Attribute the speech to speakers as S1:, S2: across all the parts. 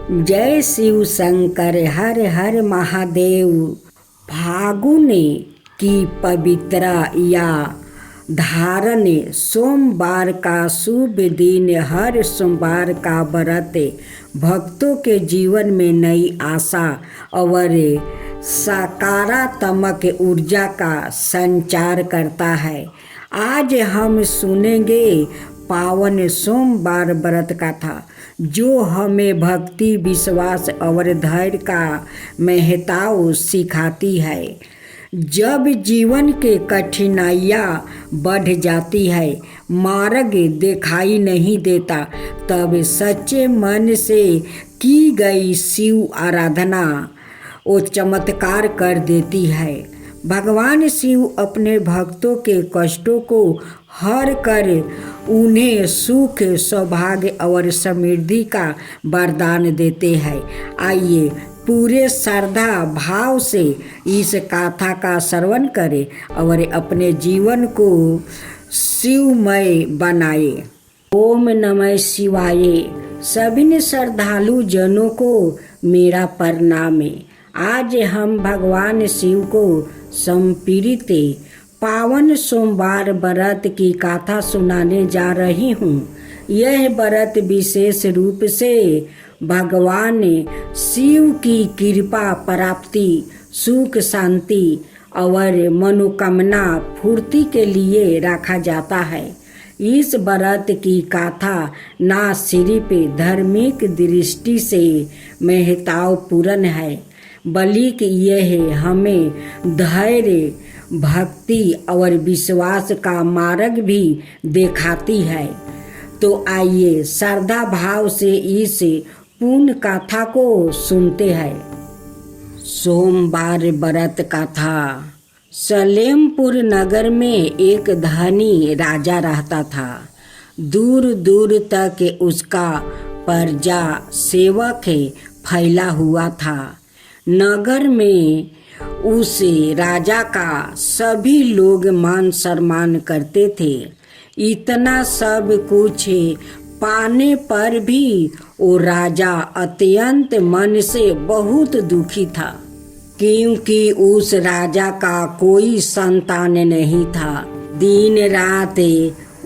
S1: जय शिव शंकर हर हर महादेव। फागुन की पवित्र या धारण सोमवार का शुभ दिन। हर सोमवार का व्रत भक्तों के जीवन में नई आशा और सकारात्मक ऊर्जा का संचार करता है। आज हम सुनेंगे पावन सोमवार व्रत कथा, जो हमें भक्ति, विश्वास और धैर्य का महत्व सिखाती है। जब जीवन के कठिनाइयाँ बढ़ जाती है, मार्ग दिखाई नहीं देता, तब सच्चे मन से की गई शिव आराधना वो चमत्कार कर देती है। भगवान शिव अपने भक्तों के कष्टों को हर कर उन्हें सुख, सौभाग्य और समृद्धि का वरदान देते हैं। आइए पूरे श्रद्धा भाव से इस कथा का श्रवण करें और अपने जीवन को शिवमय बनाए। ओम नमः शिवाय। सभी श्रद्धालु जनों को मेरा प्रणाम। आज हम भगवान शिव को समर्पित पावन सोमवार व्रत की कथा सुनाने जा रही हूँ। यह व्रत विशेष रूप से भगवान शिव की कृपा प्राप्ति, सुख, शांति और मनोकामना पूर्ति के लिए रखा जाता है। इस व्रत की कथा न सिर्फ धार्मिक दृष्टि से महत्वपूर्ण है, बल्कि यह हमें धैर्य, भक्ति और विश्वास का मार्ग भी दिखाती है। तो आइए श्रद्धा भाव से इस पूर्ण कथा को सुनते हैं। सोमवार व्रत कथा। सलेमपुर नगर में एक धनी राजा रहता था। दूर दूर तक उसका प्रजा सेवक फैला हुआ था। नगर में उस राजा का सभी लोग मान सम्मान करते थे। इतना सब कुछ पाने पर भी वो राजा अत्यंत मन से बहुत दुखी था, क्योंकि उस राजा का कोई संतान नहीं था। दिन रात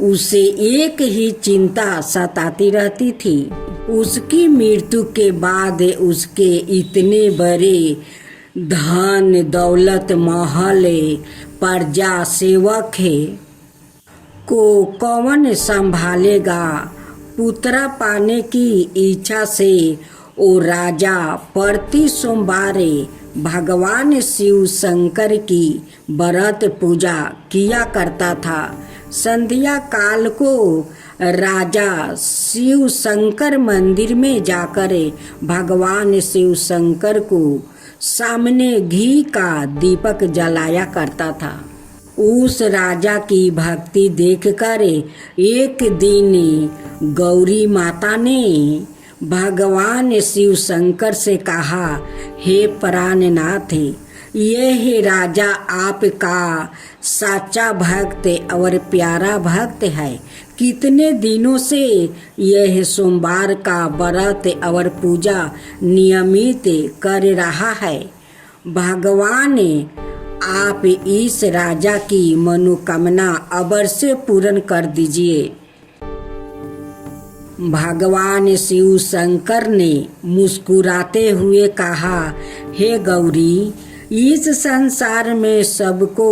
S1: उसे एक ही चिंता सताती रहती थी। उसकी मृत्यु के बाद उसके इतने बड़े धन दौलत, महल, प्रजा, सेवक को कौन संभालेगा। पुत्र पाने की इच्छा से वो राजा प्रति सोमवार भगवान शिव शंकर की व्रत पूजा किया करता था। संध्या काल को राजा शिव शंकर मंदिर में जाकर भगवान शिव शंकर को सामने घी का दीपक जलाया करता था। उस राजा की भक्ति देखकर एक दिन गौरी माता ने भगवान शिव शंकर से कहा, हे प्राणनाथ, यह राजा आपका सच्चा भक्त और प्यारा भक्त है। कितने दिनों से यह सोमवार का व्रत और पूजा नियमित कर रहा है। भगवान आप इस राजा की मनोकामना अवश्य पूर्ण कर दीजिए। भगवान शिव शंकर ने मुस्कुराते हुए कहा, हे गौरी, इस संसार में सबको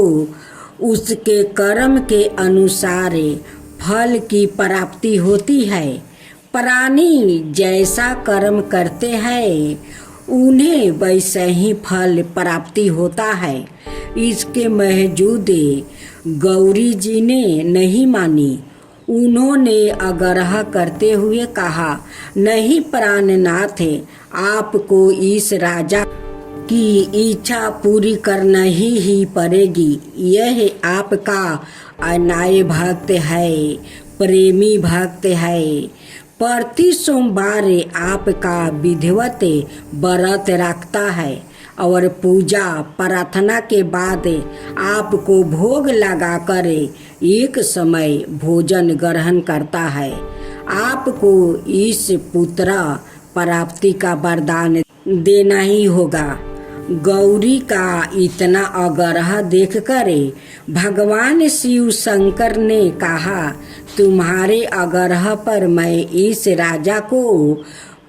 S1: उसके कर्म के अनुसार फल की प्राप्ति होती है। प्राणी जैसा कर्म करते हैं, उन्हें वैसे ही फल प्राप्ति होता है। इसके बावजूद गौरी जी ने नहीं मानी। उन्होंने आग्रह करते हुए कहा, नहीं प्राणनाथ, आपको इस राजा की इच्छा पूरी करना ही पड़ेगी। यह आपका अनाय भक्त है, प्रेमी भक्त है। प्रति सोमवार आपका विधिवत व्रत रखता है और पूजा प्रार्थना के बाद आपको भोग लगाकर एक समय भोजन ग्रहण करता है। आपको इस पुत्र प्राप्ति का वरदान देना ही होगा। गौरी का इतना आग्रह देखकर भगवान शिव शंकर ने कहा, तुम्हारे आग्रह पर मैं इस राजा को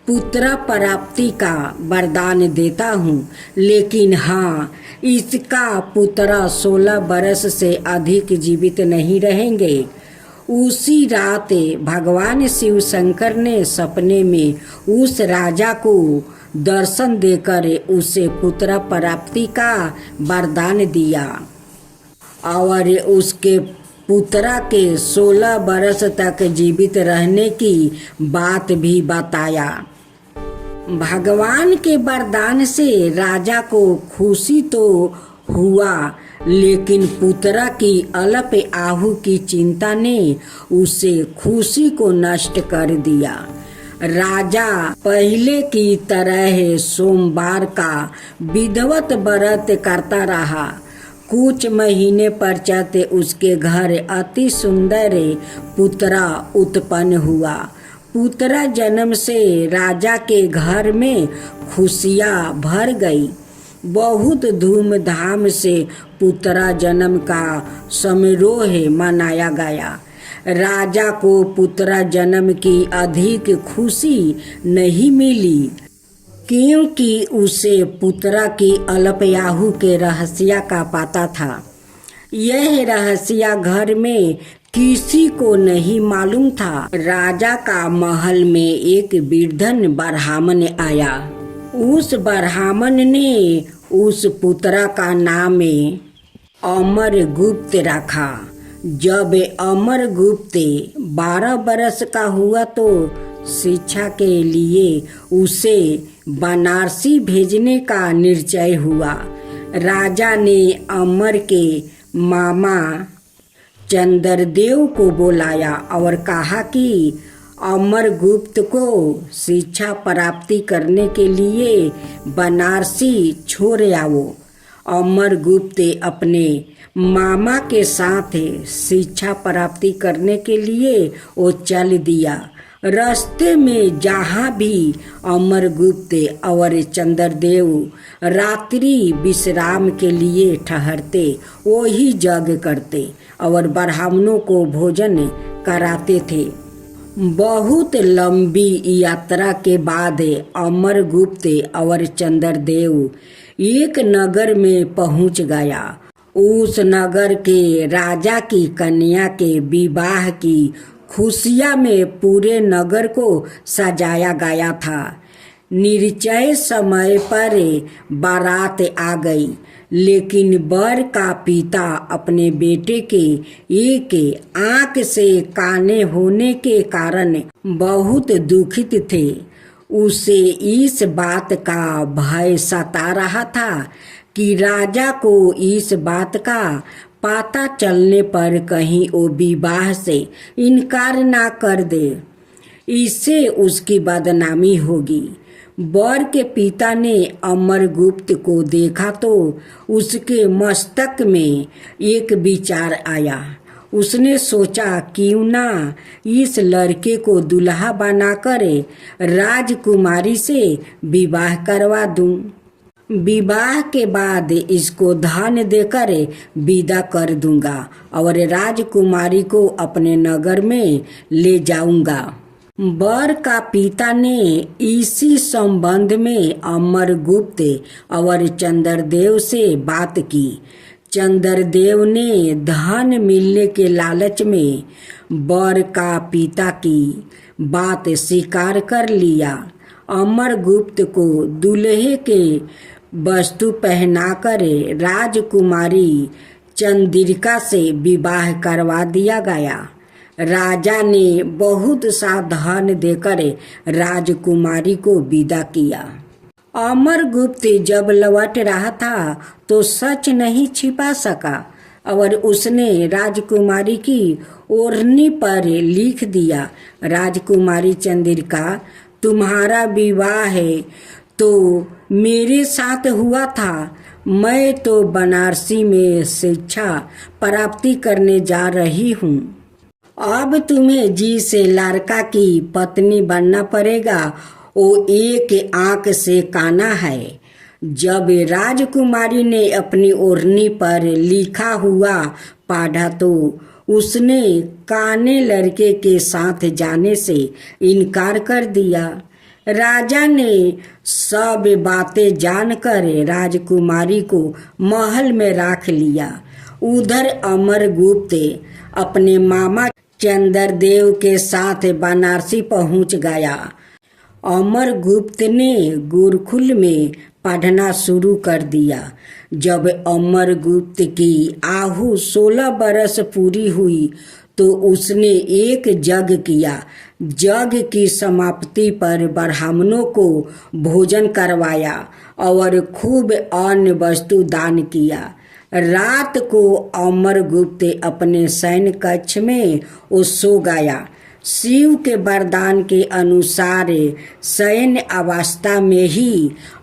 S1: पुत्र प्राप्ति का वरदान देता हूँ, लेकिन हाँ, इसका पुत्र 16 वर्ष से अधिक जीवित नहीं रहेंगे। उसी रात भगवान शिव शंकर ने सपने में उस राजा को दर्शन देकर उसे पुत्र प्राप्ति का वरदान दिया और उसके पुत्र के 16 वर्ष तक जीवित रहने की बात भी बताया। भगवान के वरदान से राजा को खुशी तो हुआ, लेकिन पुत्र की अल्प आयु की चिंता ने उसे खुशी को नष्ट कर दिया। राजा पहले की तरह सोमवार का विधिवत व्रत करता रहा। कुछ महीने पश्चात उसके घर अति सुंदर पुत्र उत्पन्न हुआ। पुत्र जन्म से राजा के घर में खुशियां भर गई। बहुत धूमधाम से पुत्र जन्म का समारोह मनाया गया। राजा को पुत्र जन्म की अधिक खुशी नहीं मिली, क्योंकि उसे पुत्र की अल्पायु के रहस्य का पता था। यह रहस्य घर में किसी को नहीं मालूम था। राजा का महल में एक वृद्धन ब्राह्मण आया। उस ब्राह्मण ने उस पुत्र का नाम अमरगुप्त रखा। जब अमरगुप्त 12 वर्ष का हुआ तो शिक्षा के लिए उसे बनारसी भेजने का निश्चय हुआ। राजा ने अमर के मामा चंद्रदेव को बुलाया और कहा कि अमरगुप्त को शिक्षा प्राप्ति करने के लिए बनारसी छोड़ आओ। अमरगुप्त अपने मामा के साथ शिक्षा प्राप्ति करने के लिए वो चल दिया। रास्ते में जहाँ भी अमरगुप्त और चंद्रदेव रात्रि विश्राम के लिए ठहरते, वही जग करते और ब्राह्मणों को भोजन कराते थे। बहुत लंबी यात्रा के बाद अमरगुप्त और चंद्रदेव एक नगर में पहुंच गया। उस नगर के राजा की कन्या के विवाह की खुशियां में पूरे नगर को सजाया गया था। निश्चय समय पर बारात आ गई, लेकिन वर का पिता अपने बेटे के एक आंख से काने होने के कारण बहुत दुखित थे। उसे इस बात का भय सता रहा था कि राजा को इस बात का पता चलने पर कहीं वो विवाह से इनकार ना कर दे, इससे उसकी बदनामी होगी। वर के पिता ने अमरगुप्त को देखा तो उसके मस्तक में एक विचार आया। उसने सोचा, क्यों ना इस लड़के को दुल्हा बनाकर राजकुमारी से विवाह करवा दूं। विवाह के बाद इसको धन देकर विदा कर दूंगा और राजकुमारी को अपने नगर में ले जाऊंगा। वर का पिता ने इसी संबंध में अमरगुप्त और चंद्रदेव से बात की। चंद्रदेव ने धन मिलने के लालच में वर का पिता की बात स्वीकार कर लिया। अमरगुप्त को दूल्हे के वस्तु पहनाकर राजकुमारी चंद्रिका से विवाह करवा दिया गया। राजा ने बहुत सा धन देकर राजकुमारी को विदा किया। अमरगुप्त जब लौट रहा था तो सच नहीं छिपा सका और उसने राजकुमारी की ओढ़नी पर लिख दिया, राजकुमारी चंद्रिका, तुम्हारा विवाह है तो मेरे साथ हुआ था। मैं तो बनारसी में शिक्षा प्राप्ति करने जा रही हूँ। अब तुम्हें जिस लड़का की पत्नी बनना पड़ेगा वो एक आंख से काना है। जब राजकुमारी ने अपनी ओढ़नी पर लिखा हुआ पढ़ा तो उसने काने लड़के के साथ जाने से इनकार कर दिया। राजा ने सब बातें जानकर राजकुमारी को महल में रख लिया। उधर अमरगुप्त अपने मामा चंद्रदेव के साथ बनारसी पहुंच गया। अमरगुप्त ने गुरुकुल में पढ़ना शुरू कर दिया। जब अमरगुप्त की आयु 16 बरस पूरी हुई तो उसने एक यज्ञ किया। यज्ञ की समाप्ति पर ब्राह्मणों को भोजन करवाया और खूब अन्न वस्तु दान किया। रात को अमरगुप्त अपने सैन्य कक्ष में सो गया। शिव के वरदान के अनुसार सैन्य अवस्था में ही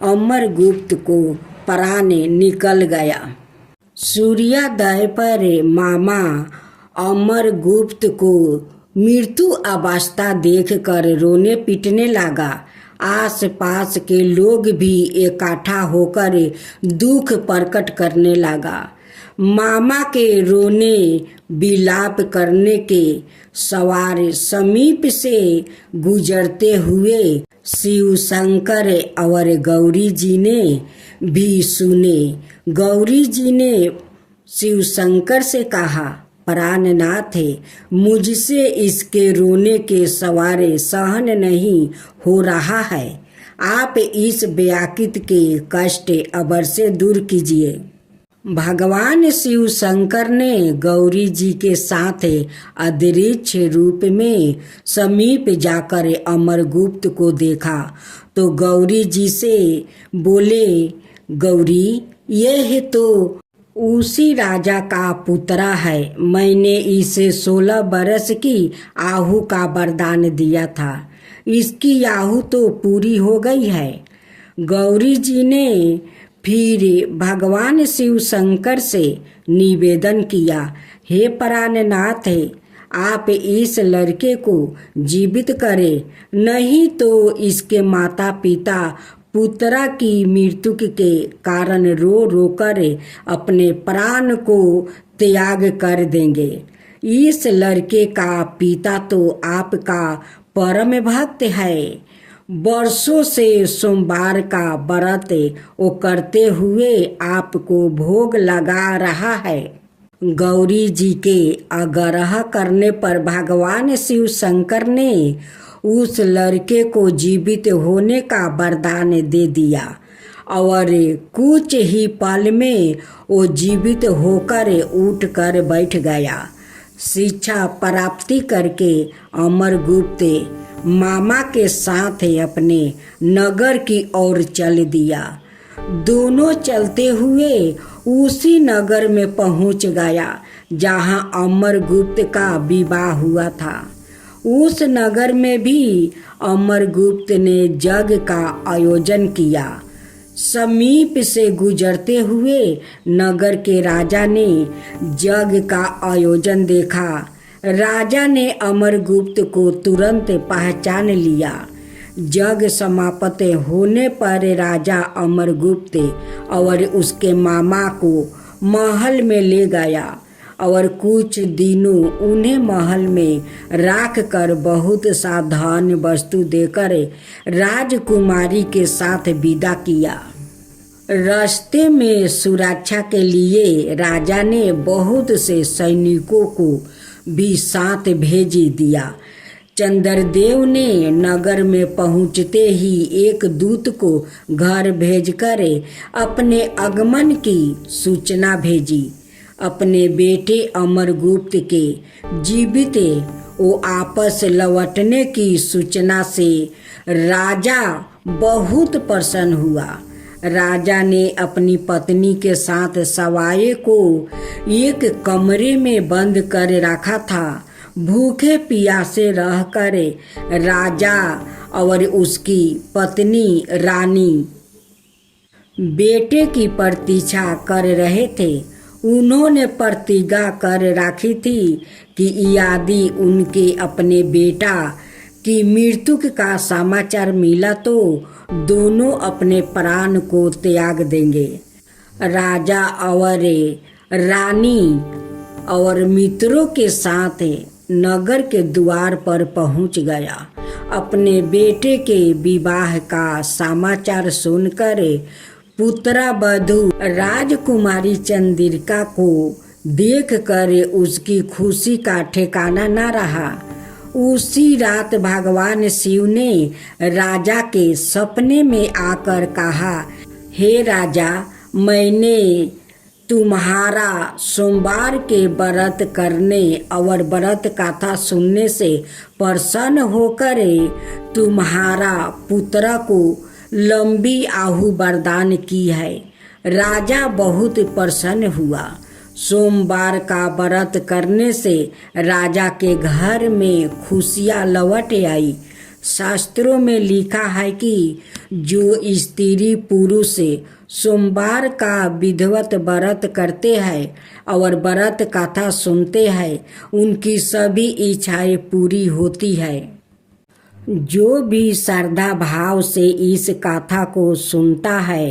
S1: अमरगुप्त को प्राण निकल गया। सूर्योदय पर मामा अमरगुप्त को मृत्यु अवस्था देखकर रोने पीटने लगा। आसपास के लोग भी इकट्ठा होकर दुख प्रकट करने लगा। मामा के रोने विलाप करने के सवार समीप से गुजरते हुए शिव शंकर और गौरी जी ने भी सुने। गौरी जी ने शिव शंकर से कहा, प्राणनाथ, मुझसे इसके रोने के सवारे सहन नहीं हो रहा है। आप इस व्याकुल के कष्ट अबर से दूर कीजिए। भगवान शिव शंकर ने गौरी जी के साथ अदृश्य रूप में समीप जाकर अमरगुप्त को देखा तो गौरी जी से बोले, गौरी, यह तो उसी राजा का पुत्रा है। मैंने इसे 16 बरस की आयु का वरदान दिया था। इसकी आयु तो पूरी हो गई है। गौरी जी ने फिर भगवान शिव शंकर से निवेदन किया, हे प्राणनाथ, आप इस लड़के को जीवित करें, नहीं तो इसके माता पिता पुत्रा की मृत्यु के कारण रो रो कर अपने प्राण को त्याग कर देंगे। इस लड़के का पिता तो आपका परम भक्त है। वर्षों से सोमवार का व्रत वो करते हुए आपको भोग लगा रहा है। गौरी जी के आग्रह करने पर भगवान शिव शंकर ने उस लड़के को जीवित होने का वरदान दे दिया और कुछ ही पल में वो जीवित होकर उठकर बैठ गया। शिक्षा प्राप्ति करके अमरगुप्त मामा के साथ अपने नगर की ओर चल दिया। दोनों चलते हुए उसी नगर में पहुंच गया जहां अमरगुप्त का विवाह हुआ था। उस नगर में भी अमरगुप्त ने यज्ञ का आयोजन किया। समीप से गुजरते हुए नगर के राजा ने यज्ञ का आयोजन देखा। राजा ने अमरगुप्त को तुरंत पहचान लिया। यज्ञ समाप्त होने पर राजा अमरगुप्त और उसके मामा को महल में ले गया और कुछ दिनों उन्हें महल में रख कर बहुत साधारण वस्तु देकर राजकुमारी के साथ विदा किया। रास्ते में सुरक्षा के लिए राजा ने बहुत से सैनिकों को भी साथ भेज दिया। चंद्रदेव ने नगर में पहुंचते ही एक दूत को घर भेजकर अपने आगमन की सूचना भेजी। अपने बेटे अमरगुप्त के जीवित वो आपस लौटने की सूचना से राजा बहुत प्रसन्न हुआ। राजा ने अपनी पत्नी के साथ सवाए को एक कमरे में बंद कर रखा था। भूखे प्यासे रहकर राजा और उसकी पत्नी रानी बेटे की प्रतीक्षा कर रहे थे। उन्होंने प्रतिज्ञा कर रखी थी कि यदि उनके अपने बेटा कि मृत्यु का समाचार मिला तो दोनों अपने प्राण को त्याग देंगे। राजा और रानी और मित्रों के साथ नगर के द्वार पर पहुंच गया। अपने बेटे के विवाह का समाचार सुनकर पुत्रवधू राजकुमारी चंद्रिका को देखकर उसकी खुशी का ठिकाना न रहा। उसी रात भगवान शिव ने राजा के सपने में आकर कहा, हे राजा, मैंने तुम्हारा सोमवार के व्रत करने और व्रत कथा सुनने से प्रसन्न होकर तुम्हारा पुत्र को लंबी आयु वरदान की है। राजा बहुत प्रसन्न हुआ। सोमवार का व्रत करने से राजा के घर में खुशियाँ लौट आई। शास्त्रों में लिखा है कि जो स्त्री पुरुष सोमवार का विधिवत व्रत करते हैं और व्रत कथा सुनते हैं, उनकी सभी इच्छाएं पूरी होती है। जो भी श्रद्धा भाव से इस कथा को सुनता है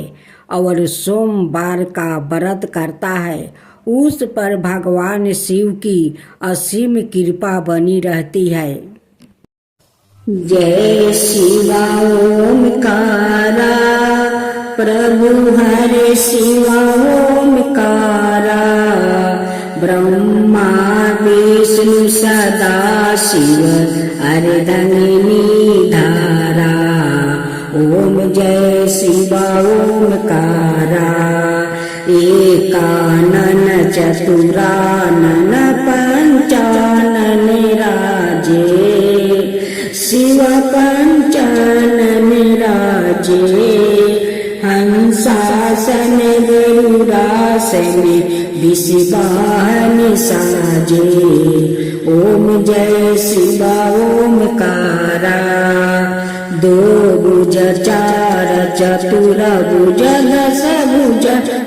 S1: और सोमवार का व्रत करता है, उस पर भगवान शिव की असीम कृपा बनी रहती है। जय शिवा ओमकारा, प्रभु हरे शिवा ओमकारा, ब्रह्मा विष्णु सदा शिव अर्धंगिनी धारा। ओम जय शिवा ओमकारा, एकानन चतुरानन पंचानन राजे, शिव पंचानन राजे। हंसासन गरुड़ासन विषवाहन साजे। ओम जय शिवा ओमकारा, दो भुज चार चतुर भुज दस भुज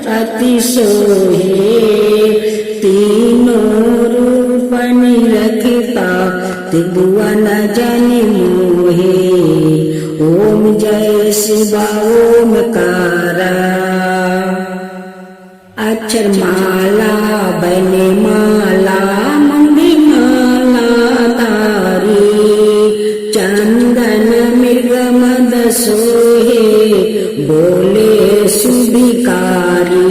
S1: अति सोहे, तीनों रूप निरखता त्रिभुवन जन मोहे। ओम जय शिवा ओमकारा, अक्षर माला बने माला मंगली माला तारी, चंदन मृग मद सोहे बोले सुभिकारी।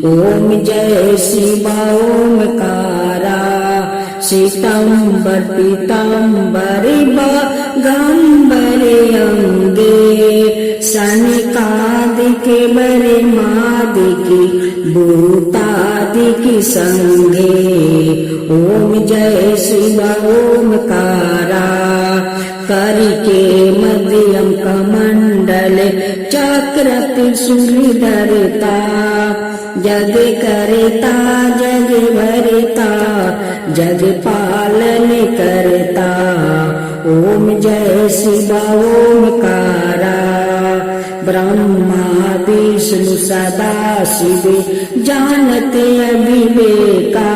S1: ओम जय शिवा ओमकारा, श्वेतांबर पीतांबर गंबर अंगे, सनिकादिक बरे मादिकी भूतादिक संगे। ओम जय शिवा ओमकारा, करके मध्यम कमंडल चक्र त्रिशूल धरता, जग करता जग भरता, जग पालन करता। ओम जय शिवा ओमकारा, ब्रह्मा विष्णु सदा शिव जानते अविवेका,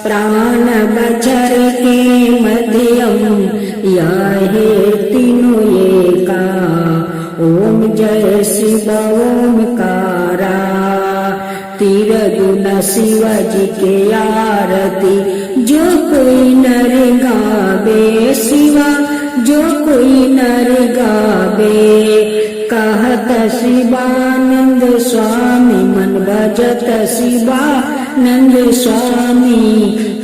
S1: प्राण बचर के मध्यम याहे तीनों एका। ओम जय शिवा ओमकारा, तीर गुण शिवजी के आरती जो कोई नर गावे, शिवा जो कोई नर गावे। कहत शिवानंद स्वामी मन भजत शिवानंद स्वामी,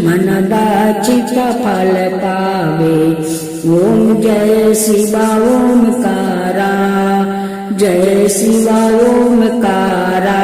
S1: मन दाचित फल पावे। ओम जय शिवा ओमकारा, जय शिवा ओमकारा।